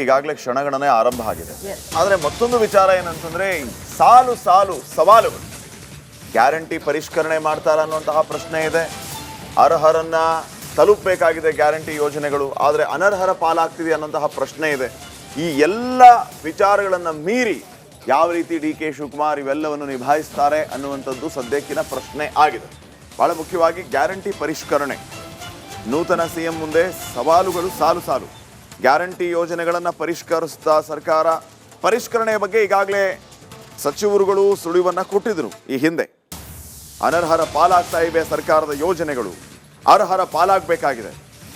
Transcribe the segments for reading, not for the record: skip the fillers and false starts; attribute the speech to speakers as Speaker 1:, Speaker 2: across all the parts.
Speaker 1: ಈಗಾಗಲೇ ಕ್ಷಣಗಣನೆ ಆರಂಭ ಆಗಿದೆ. ಆದರೆ ಮತ್ತೊಂದು ವಿಚಾರ ಏನಂತಂದ್ರೆ ಸಾಲು ಸಾಲು ಸವಾಲುಗಳು. ಗ್ಯಾರಂಟಿ ಪರಿಷ್ಕರಣೆ ಮಾಡ್ತಾರ ಅನ್ನುವಂತಹ ಪ್ರಶ್ನೆ ಇದೆ. ಅರ್ಹರನ್ನ ತಲುಪಬೇಕಾಗಿದೆ ಗ್ಯಾರಂಟಿ ಯೋಜನೆಗಳು, ಆದರೆ ಅನರ್ಹರ ಪಾಲಾಗ್ತಿದೆ ಅನ್ನುವಂತಹ ಪ್ರಶ್ನೆ ಇದೆ. ಈ ಎಲ್ಲ ವಿಚಾರಗಳನ್ನು ಮೀರಿ ಯಾವ ರೀತಿ ಡಿ ಕೆ ಶಿವಕುಮಾರ್ ಇವೆಲ್ಲವನ್ನು ನಿಭಾಯಿಸ್ತಾರೆ ಅನ್ನುವಂಥದ್ದು ಸದ್ಯಕ್ಕಿನ ಪ್ರಶ್ನೆ ಆಗಿದೆ. ಬಹಳ ಮುಖ್ಯವಾಗಿ ಗ್ಯಾರಂಟಿ ಪರಿಷ್ಕರಣೆ, ನೂತನ ಸಿಎಂ ಮುಂದೆ ಸವಾಲುಗಳು ಸಾಲು ಸಾಲು. ಗ್ಯಾರಂಟಿ ಯೋಜನೆಗಳನ್ನು ಪರಿಷ್ಕರಿಸ್ತಾ ಸರ್ಕಾರ ಪರಿಷ್ಕರಣೆಯ ಬಗ್ಗೆ ಈಗಾಗಲೇ ಸಚಿವರುಗಳು ಸುಳಿವನ್ನು ಕೊಟ್ಟಿದ್ರು. ಈ ಹಿಂದೆ ಅನರ್ಹರ ಪಾಲಾಗ್ತಾ ಇವೆ ಸರ್ಕಾರದ ಯೋಜನೆಗಳು, ಅರ್ಹರ ಪಾಲಾಗಬೇಕಾಗಿದೆ.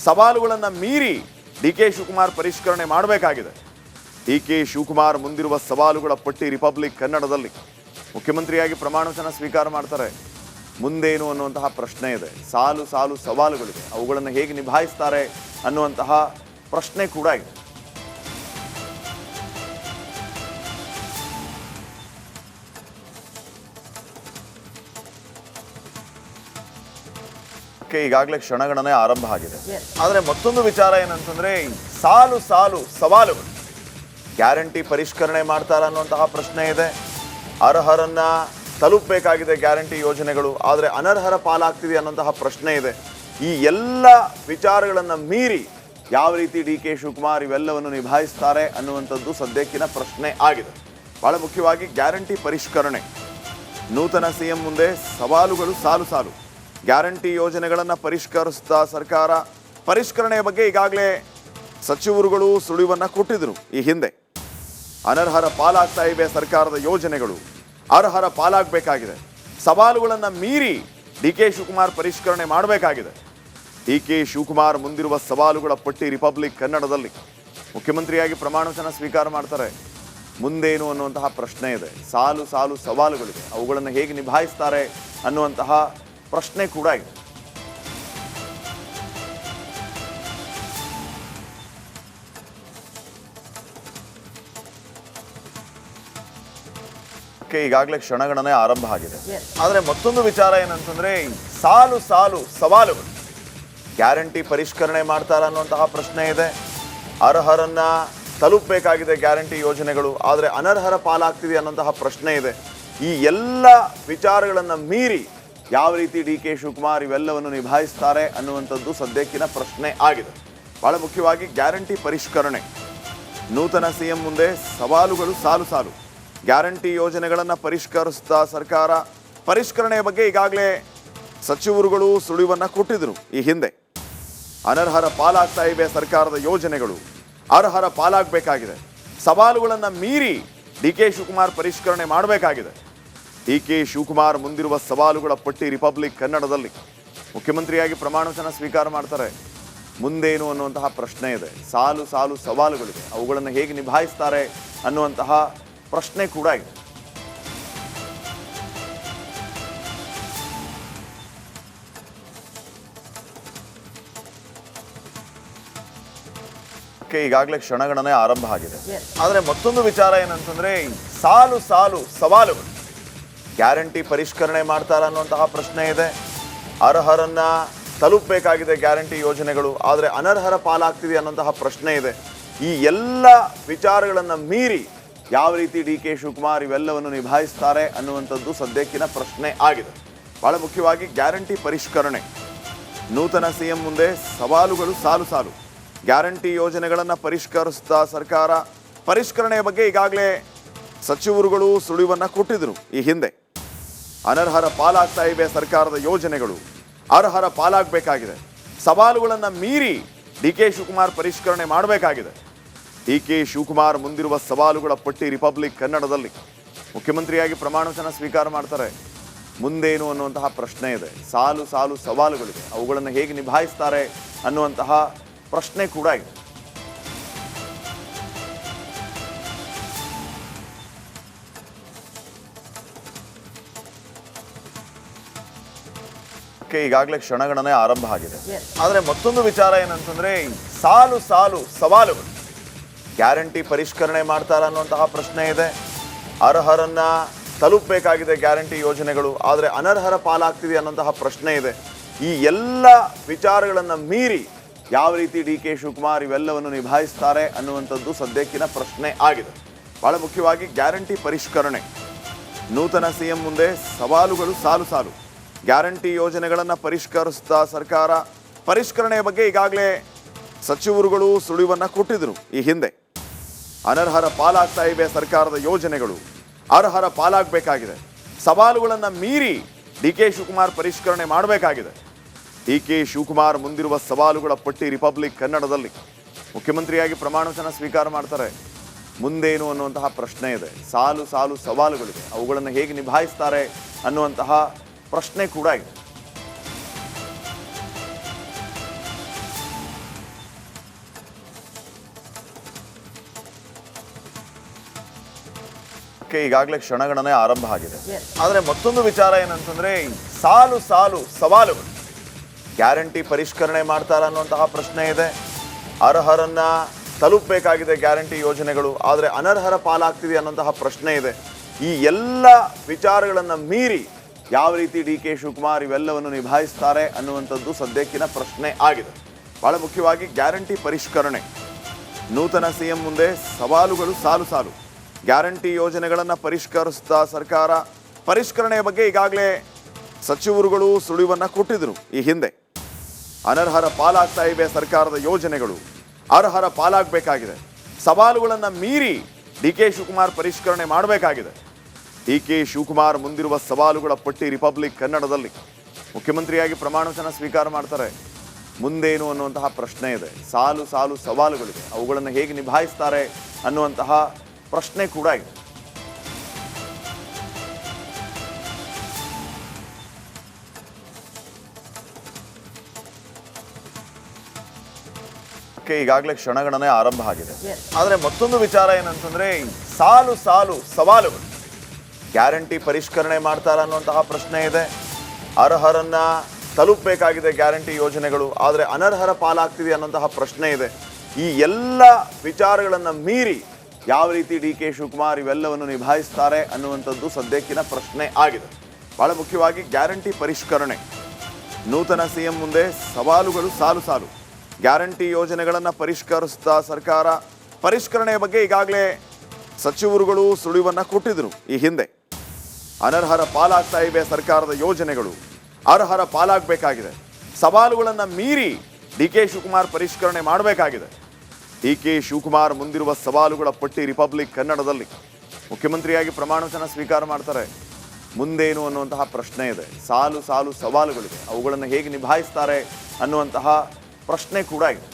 Speaker 1: ಸವಾಲುಗಳನ್ನು ಮೀರಿ ಡಿ ಕೆ ಶಿವಕುಮಾರ್ ಪರಿಷ್ಕರಣೆ ಮಾಡಬೇಕಾಗಿದೆ. ಡಿ ಕೆ ಶಿವಕುಮಾರ್ ಮುಂದಿರುವ ಸವಾಲುಗಳ ಪಟ್ಟಿ ರಿಪಬ್ಲಿಕ್ ಕನ್ನಡದಲ್ಲಿ. ಮುಖ್ಯಮಂತ್ರಿಯಾಗಿ ಪ್ರಮಾಣ ವಚನ ಸ್ವೀಕಾರ ಮಾಡ್ತಾರೆ. ಮುಂದೇನು ಅನ್ನುವಂತಹ ಪ್ರಶ್ನೆ ಇದೆ. ಸಾಲು ಸಾಲು ಸವಾಲುಗಳಿವೆ, ಅವುಗಳನ್ನು ಹೇಗೆ ನಿಭಾಯಿಸ್ತಾರೆ ಅನ್ನುವಂತಹ ಪ್ರಶ್ನೆ ಕೂಡ ಇದೆ. ಈಗಾಗಲೇ ಕ್ಷಣಗಣನೆ ಆರಂಭ ಆಗಿದೆ. ಆದರೆ ಮತ್ತೊಂದು ವಿಚಾರ ಏನಂತಂದ್ರೆ ಸಾಲು ಸಾಲು ಸವಾಲುಗಳು. ಗ್ಯಾರಂಟಿ ಪರಿಷ್ಕರಣೆ ಮಾಡ್ತಾರ ಅನ್ನುವಂತಹ ಪ್ರಶ್ನೆ ಇದೆ. ಅರ್ಹರನ್ನ ತಲುಪಬೇಕಾಗಿದೆ ಗ್ಯಾರಂಟಿ ಯೋಜನೆಗಳು, ಆದರೆ ಅನರ್ಹರ ಪಾಲಾಗ್ತಿದೆ ಅನ್ನುವಂತಹ ಪ್ರಶ್ನೆ ಇದೆ. ಈ ಎಲ್ಲ ವಿಚಾರಗಳನ್ನು ಮೀರಿ ಯಾವ ರೀತಿ ಡಿ ಕೆ ಶಿವಕುಮಾರ್ ಇವೆಲ್ಲವನ್ನು ನಿಭಾಯಿಸ್ತಾರೆ ಅನ್ನುವಂಥದ್ದು ಸದ್ಯಕ್ಕಿನ ಪ್ರಶ್ನೆ ಆಗಿದೆ. ಬಹಳ ಮುಖ್ಯವಾಗಿ ಗ್ಯಾರಂಟಿ ಪರಿಷ್ಕರಣೆ, ನೂತನ ಸಿಎಂ ಮುಂದೆ ಸವಾಲುಗಳು ಸಾಲು ಸಾಲು. ಗ್ಯಾರಂಟಿ ಯೋಜನೆಗಳನ್ನು ಪರಿಷ್ಕರಿಸ್ತಾ ಸರ್ಕಾರ ಪರಿಷ್ಕರಣೆಯ ಬಗ್ಗೆ ಈಗಾಗಲೇ ಸಚಿವರುಗಳು ಸುಳಿವನ್ನು ಕೊಟ್ಟಿದ್ರು. ಈ ಹಿಂದೆ ಅನರ್ಹರ ಪಾಲಾಗ್ತಾ ಇವೆ ಸರ್ಕಾರದ ಯೋಜನೆಗಳು, ಅರ್ಹರ ಪಾಲಾಗಬೇಕಾಗಿದೆ. ಸವಾಲುಗಳನ್ನು ಮೀರಿ ಡಿ ಕೆ ಶಿವಕುಮಾರ್ ಪರಿಷ್ಕರಣೆ ಮಾಡಬೇಕಾಗಿದೆ. ಡಿ ಕೆ ಶಿವಕುಮಾರ್ ಮುಂದಿರುವ ಸವಾಲುಗಳ ಪಟ್ಟಿ ರಿಪಬ್ಲಿಕ್ ಕನ್ನಡದಲ್ಲಿ. ಮುಖ್ಯಮಂತ್ರಿಯಾಗಿ ಪ್ರಮಾಣ ವಚನ ಸ್ವೀಕಾರ ಮಾಡ್ತಾರೆ. ಮುಂದೇನು ಅನ್ನುವಂತಹ ಪ್ರಶ್ನೆ ಇದೆ. ಸಾಲು ಸಾಲು ಸವಾಲುಗಳಿವೆ, ಅವುಗಳನ್ನು ಹೇಗೆ ನಿಭಾಯಿಸ್ತಾರೆ ಅನ್ನುವಂತಹ ಪ್ರಶ್ನೆ ಕೂಡ ಇದೆ. ಈಗಾಗಲೇ ಕ್ಷಣಗಣನೆ ಆರಂಭ ಆಗಿದೆ. ಆದರೆ ಮತ್ತೊಂದು ವಿಚಾರ ಏನಂತಂದ್ರೆ ಸಾಲು ಸಾಲು ಸವಾಲುಗಳು. ಗ್ಯಾರಂಟಿ ಪರಿಷ್ಕರಣೆ ಮಾಡ್ತಾರ ಅನ್ನುವಂತಹ ಪ್ರಶ್ನೆ ಇದೆ. ಅರ್ಹರನ್ನ ತಲುಪಬೇಕಾಗಿದೆ ಗ್ಯಾರಂಟಿ ಯೋಜನೆಗಳು, ಆದರೆ ಅನರ್ಹರ ಪಾಲಾಗ್ತಿದೆ ಅನ್ನುವಂತಹ ಪ್ರಶ್ನೆ ಇದೆ. ಈ ಎಲ್ಲ ವಿಚಾರಗಳನ್ನು ಮೀರಿ ಯಾವ ರೀತಿ ಡಿ ಕೆ ಶಿವಕುಮಾರ್ ಇವೆಲ್ಲವನ್ನು ನಿಭಾಯಿಸ್ತಾರೆ ಅನ್ನುವಂಥದ್ದು ಸದ್ಯಕ್ಕಿನ ಪ್ರಶ್ನೆ ಆಗಿದೆ. ಬಹಳ ಮುಖ್ಯವಾಗಿ ಗ್ಯಾರಂಟಿ ಪರಿಷ್ಕರಣೆ, ನೂತನ ಸಿಎಂ ಮುಂದೆ ಸವಾಲುಗಳು ಸಾಲು ಸಾಲು. ಗ್ಯಾರಂಟಿ ಯೋಜನೆಗಳನ್ನು ಪರಿಷ್ಕರಿಸ್ತಾ ಸರ್ಕಾರ ಪರಿಷ್ಕರಣೆಯ ಬಗ್ಗೆ ಈಗಾಗಲೇ ಸಚಿವರುಗಳು ಸುಳಿವನ್ನು ಕೊಟ್ಟಿದ್ರು. ಈ ಹಿಂದೆ ಅನರ್ಹರ ಪಾಲಾಗ್ತಾ ಇವೆ ಸರ್ಕಾರದ ಯೋಜನೆಗಳು, ಅರ್ಹರ ಪಾಲಾಗಬೇಕಾಗಿದೆ. ಸವಾಲುಗಳನ್ನು ಮೀರಿ ಡಿ ಕೆ ಶಿವಕುಮಾರ್ ಪರಿಷ್ಕರಣೆ ಮಾಡಬೇಕಾಗಿದೆ. ಡಿ ಕೆ ಶಿವಕುಮಾರ್ ಮುಂದಿರುವ ಸವಾಲುಗಳ ಪಟ್ಟಿ ರಿಪಬ್ಲಿಕ್ ಕನ್ನಡದಲ್ಲಿ. ಮುಖ್ಯಮಂತ್ರಿಯಾಗಿ ಪ್ರಮಾಣ ವಚನ ಸ್ವೀಕಾರ ಮಾಡ್ತಾರೆ. ಮುಂದೇನು ಅನ್ನುವಂತಹ ಪ್ರಶ್ನೆ ಇದೆ. ಸಾಲು ಸಾಲು ಸವಾಲುಗಳಿವೆ, ಅವುಗಳನ್ನು ಹೇಗೆ ನಿಭಾಯಿಸ್ತಾರೆ ಅನ್ನುವಂತಹ ಪ್ರಶ್ನೆ ಕೂಡ ಇದೆ. ಈಗಾಗಲೇ ಕ್ಷಣಗಣನೆ ಆರಂಭ ಆಗಿದೆ. ಆದರೆ ಮತ್ತೊಂದು ವಿಚಾರ ಏನಂತಂದ್ರೆ ಸಾಲು ಸಾಲು ಸವಾಲುಗಳು. ಗ್ಯಾರಂಟಿ ಪರಿಷ್ಕರಣೆ ಮಾಡ್ತಾರ ಅನ್ನುವಂತಹ ಪ್ರಶ್ನೆ ಇದೆ. ಅರ್ಹರನ್ನ ತಲುಪಬೇಕಾಗಿದೆ ಗ್ಯಾರಂಟಿ ಯೋಜನೆಗಳು, ಆದರೆ ಅನರ್ಹರ ಪಾಲಾಗ್ತಿದೆ ಅನ್ನುವಂತಹ ಪ್ರಶ್ನೆ ಇದೆ. ಈ ಎಲ್ಲ ವಿಚಾರಗಳನ್ನು ಮೀರಿ ಯಾವ ರೀತಿ ಡಿ ಕೆ ಶಿವಕುಮಾರ್ ಇವೆಲ್ಲವನ್ನು ನಿಭಾಯಿಸ್ತಾರೆ ಅನ್ನುವಂಥದ್ದು ಸದ್ಯಕ್ಕಿನ ಪ್ರಶ್ನೆ ಆಗಿದೆ. ಬಹಳ ಮುಖ್ಯವಾಗಿ ಗ್ಯಾರಂಟಿ ಪರಿಷ್ಕರಣೆ, ನೂತನ ಸಿಎಂ ಮುಂದೆ ಸವಾಲುಗಳು ಸಾಲು ಸಾಲು. ಗ್ಯಾರಂಟಿ ಯೋಜನೆಗಳನ್ನು ಪರಿಷ್ಕರಿಸ್ತಾ ಸರ್ಕಾರ ಪರಿಷ್ಕರಣೆಯ ಬಗ್ಗೆ ಈಗಾಗಲೇ ಸಚಿವರುಗಳು ಸುಳಿವನ್ನು ಕೊಟ್ಟಿದ್ರು. ಈ ಹಿಂದೆ ಅನರ್ಹರ ಪಾಲಾಗ್ತಾ ಇವೆ ಸರ್ಕಾರದ ಯೋಜನೆಗಳು, ಅರ್ಹರ ಪಾಲಾಗಬೇಕಾಗಿದೆ. ಸವಾಲುಗಳನ್ನು ಮೀರಿ ಡಿ ಕೆ ಶಿವಕುಮಾರ್ ಪರಿಷ್ಕರಣೆ ಮಾಡಬೇಕಾಗಿದೆ. ಡಿ ಕೆ ಶಿವಕುಮಾರ್ ಮುಂದಿರುವ ಸವಾಲುಗಳ ಪಟ್ಟಿ ರಿಪಬ್ಲಿಕ್ ಕನ್ನಡದಲ್ಲಿ. ಮುಖ್ಯಮಂತ್ರಿಯಾಗಿ ಪ್ರಮಾಣ ವಚನ ಸ್ವೀಕಾರ ಮಾಡ್ತಾರೆ. ಮುಂದೇನು ಅನ್ನುವಂತಹ ಪ್ರಶ್ನೆ ಇದೆ. ಸಾಲು ಸಾಲು ಸವಾಲುಗಳಿವೆ, ಅವುಗಳನ್ನು ಹೇಗೆ ನಿಭಾಯಿಸ್ತಾರೆ ಅನ್ನುವಂತಹ ಪ್ರಶ್ನೆ ಕೂಡ ಇದೆ. ಈಗಾಗಲೇ ಕ್ಷಣಗಣನೆ ಆರಂಭ ಆಗಿದೆ. ಆದರೆ ಮತ್ತೊಂದು ವಿಚಾರ ಏನಂತಂದ್ರೆ ಸಾಲು ಸಾಲು ಸವಾಲುಗಳು. ಗ್ಯಾರಂಟಿ ಪರಿಷ್ಕರಣೆ ಮಾಡ್ತಾರ ಅನ್ನುವಂತಹ ಪ್ರಶ್ನೆ ಇದೆ. ಅರ್ಹರನ್ನ ತಲುಪಬೇಕಾಗಿದೆ ಗ್ಯಾರಂಟಿ ಯೋಜನೆಗಳು, ಆದರೆ ಅನರ್ಹರ ಪಾಲಾಗ್ತಿದೆ ಅನ್ನುವಂತಹ ಪ್ರಶ್ನೆ ಇದೆ. ಈ ಎಲ್ಲ ವಿಚಾರಗಳನ್ನು ಮೀರಿ ಯಾವ ರೀತಿ ಡಿ ಕೆ ಶಿವಕುಮಾರ್ ಇವೆಲ್ಲವನ್ನು ನಿಭಾಯಿಸ್ತಾರೆ ಅನ್ನುವಂಥದ್ದು ಸದ್ಯಕ್ಕಿನ ಪ್ರಶ್ನೆ ಆಗಿದೆ. ಬಹಳ ಮುಖ್ಯವಾಗಿ ಗ್ಯಾರಂಟಿ ಪರಿಷ್ಕರಣೆ, ನೂತನ ಸಿಎಂ ಮುಂದೆ ಸವಾಲುಗಳು ಸಾಲು ಸಾಲು. ಗ್ಯಾರಂಟಿ ಯೋಜನೆಗಳನ್ನು ಪರಿಷ್ಕರಿಸ್ತಾ ಸರ್ಕಾರ ಪರಿಷ್ಕರಣೆಯ ಬಗ್ಗೆ ಈಗಾಗಲೇ ಸಚಿವರುಗಳು ಸುಳಿವನ್ನು ಕೊಟ್ಟಿದ್ರು. ಈ ಹಿಂದೆ ಅನರ್ಹರ ಪಾಲಾಗ್ತಾ ಇವೆ ಸರ್ಕಾರದ ಯೋಜನೆಗಳು, ಅರ್ಹರ ಪಾಲಾಗಬೇಕಾಗಿದೆ. ಸವಾಲುಗಳನ್ನು ಮೀರಿ ಡಿ ಕೆ ಶಿವಕುಮಾರ್ ಪರಿಷ್ಕರಣೆ ಮಾಡಬೇಕಾಗಿದೆ. ಡಿ ಕೆ ಶಿವಕುಮಾರ್ ಮುಂದಿರುವ ಸವಾಲುಗಳ ಪಟ್ಟಿ ರಿಪಬ್ಲಿಕ್ ಕನ್ನಡದಲ್ಲಿ. ಮುಖ್ಯಮಂತ್ರಿಯಾಗಿ ಪ್ರಮಾಣ ವಚನ ಸ್ವೀಕಾರ ಮಾಡ್ತಾರೆ. ಮುಂದೇನು ಅನ್ನುವಂತಹ ಪ್ರಶ್ನೆ ಇದೆ. ಸಾಲು ಸಾಲು ಸವಾಲುಗಳಿವೆ, ಅವುಗಳನ್ನು ಹೇಗೆ ನಿಭಾಯಿಸ್ತಾರೆ ಅನ್ನುವಂತಹ ಪ್ರಶ್ನೆ ಕೂಡ ಇದೆ. ಈಗಾಗಲೇ ಕ್ಷಣಗಣನೆ ಆರಂಭ ಆಗಿದೆ. ಆದರೆ ಮತ್ತೊಂದು ವಿಚಾರ ಏನಂತಂದ್ರೆ ಸಾಲು ಸಾಲು ಸವಾಲುಗಳು. ಗ್ಯಾರಂಟಿ ಪರಿಷ್ಕರಣೆ ಮಾಡ್ತಾರ ಅನ್ನುವಂತಹ ಪ್ರಶ್ನೆ ಇದೆ. ಅರ್ಹರನ್ನ ತಲುಪಬೇಕಾಗಿದೆ ಗ್ಯಾರಂಟಿ ಯೋಜನೆಗಳು, ಆದರೆ ಅನರ್ಹರ ಪಾಲಾಗ್ತಿದೆ ಅನ್ನುವಂತಹ ಪ್ರಶ್ನೆ ಇದೆ. ಈ ಎಲ್ಲ ವಿಚಾರಗಳನ್ನು ಮೀರಿ ಯಾವ ರೀತಿ ಡಿ ಕೆ ಶಿವಕುಮಾರ್ ಇವೆಲ್ಲವನ್ನು ನಿಭಾಯಿಸ್ತಾರೆ ಅನ್ನುವಂಥದ್ದು ಸದ್ಯಕ್ಕಿನ ಪ್ರಶ್ನೆ ಆಗಿದೆ. ಬಹಳ ಮುಖ್ಯವಾಗಿ ಗ್ಯಾರಂಟಿ ಪರಿಷ್ಕರಣೆ, ನೂತನ ಸಿಎಂ ಮುಂದೆ ಸವಾಲುಗಳು ಸಾಲು ಸಾಲು. ಗ್ಯಾರಂಟಿ ಯೋಜನೆಗಳನ್ನು ಪರಿಷ್ಕರಿಸ್ತಾ ಸರ್ಕಾರ ಪರಿಷ್ಕರಣೆಯ ಬಗ್ಗೆ ಈಗಾಗಲೇ ಸಚಿವರುಗಳು ಸುಳಿವನ್ನು ಕೊಟ್ಟಿದ್ರು. ಈ ಹಿಂದೆ ಅನರ್ಹರ ಪಾಲಾಗ್ತಾ ಇವೆ ಸರ್ಕಾರದ ಯೋಜನೆಗಳು, ಅರ್ಹರ ಪಾಲಾಗಬೇಕಾಗಿದೆ. ಸವಾಲುಗಳನ್ನು ಮೀರಿ ಡಿ ಕೆ ಶಿವಕುಮಾರ್ ಪರಿಷ್ಕರಣೆ ಮಾಡಬೇಕಾಗಿದೆ. ಡಿ ಕೆ ಶಿವಕುಮಾರ್ ಮುಂದಿರುವ ಸವಾಲುಗಳ ಪಟ್ಟಿ ರಿಪಬ್ಲಿಕ್ ಕನ್ನಡದಲ್ಲಿ. ಮುಖ್ಯಮಂತ್ರಿಯಾಗಿ ಪ್ರಮಾಣ ವಚನ ಸ್ವೀಕಾರ ಮಾಡ್ತಾರೆ. ಮುಂದೇನು ಅನ್ನುವಂತಹ ಪ್ರಶ್ನೆ ಇದೆ. ಸಾಲು ಸಾಲು ಸವಾಲುಗಳಿವೆ, ಅವುಗಳನ್ನು ಹೇಗೆ ನಿಭಾಯಿಸ್ತಾರೆ ಅನ್ನುವಂತಹ ಪ್ರಶ್ನೆ ಕೂಡ ಇದೆ. ಈಗಾಗಲೇ ಕ್ಷಣಗಣನೆ ಆರಂಭ ಆಗಿದೆ. ಆದರೆ ಮತ್ತೊಂದು ವಿಚಾರ ಏನಂತಂದ್ರೆ ಸಾಲು ಸಾಲು ಸವಾಲುಗಳು. ಗ್ಯಾರಂಟಿ ಪರಿಷ್ಕರಣೆ ಮಾಡ್ತಾರ ಅನ್ನುವಂತಹ ಪ್ರಶ್ನೆ ಇದೆ. ಅರ್ಹರನ್ನ ತಲುಪಬೇಕಾಗಿದೆ ಗ್ಯಾರಂಟಿ ಯೋಜನೆಗಳು, ಆದರೆ ಅನರ್ಹರ ಪಾಲಾಗ್ತಿದೆ ಅನ್ನುವಂತಹ ಪ್ರಶ್ನೆ ಇದೆ. ಈ ಎಲ್ಲ ವಿಚಾರಗಳನ್ನು ಮೀರಿ ಯಾವ ರೀತಿ ಡಿ ಕೆ ಶಿವಕುಮಾರ್ ಇವೆಲ್ಲವನ್ನು ನಿಭಾಯಿಸ್ತಾರೆ ಅನ್ನುವಂಥದ್ದು ಸದ್ಯಕ್ಕಿನ ಪ್ರಶ್ನೆ ಆಗಿದೆ. ಬಹಳ ಮುಖ್ಯವಾಗಿ ಗ್ಯಾರಂಟಿ ಪರಿಷ್ಕರಣೆ, ನೂತನ ಸಿಎಂ ಮುಂದೆ ಸವಾಲುಗಳು ಸಾಲು ಸಾಲು. ಗ್ಯಾರಂಟಿ ಯೋಜನೆಗಳನ್ನು ಪರಿಷ್ಕರಿಸ್ತಾ ಸರ್ಕಾರ ಪರಿಷ್ಕರಣೆಯ ಬಗ್ಗೆ ಈಗಾಗಲೇ ಸಚಿವರುಗಳು ಸುಳಿವನ್ನು ಕೊಟ್ಟಿದ್ರು. ಈ ಹಿಂದೆ ಅನರ್ಹರ ಪಾಲಾಗ್ತಾ ಇವೆ ಸರ್ಕಾರದ ಯೋಜನೆಗಳು, ಅರ್ಹರ ಪಾಲಾಗಬೇಕಾಗಿದೆ. ಸವಾಲುಗಳನ್ನು ಮೀರಿ ಡಿ ಕೆ ಶಿವಕುಮಾರ್ ಪರಿಷ್ಕರಣೆ ಮಾಡಬೇಕಾಗಿದೆ. ಡಿ ಕೆ ಶಿವಕುಮಾರ್ ಮುಂದಿರುವ ಸವಾಲುಗಳ ಪಟ್ಟಿ ರಿಪಬ್ಲಿಕ್ ಕನ್ನಡದಲ್ಲಿ. ಮುಖ್ಯಮಂತ್ರಿಯಾಗಿ ಪ್ರಮಾಣ ವಚನ ಸ್ವೀಕಾರ ಮಾಡ್ತಾರೆ. ಮುಂದೇನು ಅನ್ನುವಂತಹ ಪ್ರಶ್ನೆ ಇದೆ. ಸಾಲು ಸಾಲು ಸವಾಲುಗಳಿವೆ, ಅವುಗಳನ್ನು ಹೇಗೆ ನಿಭಾಯಿಸ್ತಾರೆ ಅನ್ನುವಂತಹ ಪ್ರಶ್ನೆ ಕೂಡ ಇದೆ.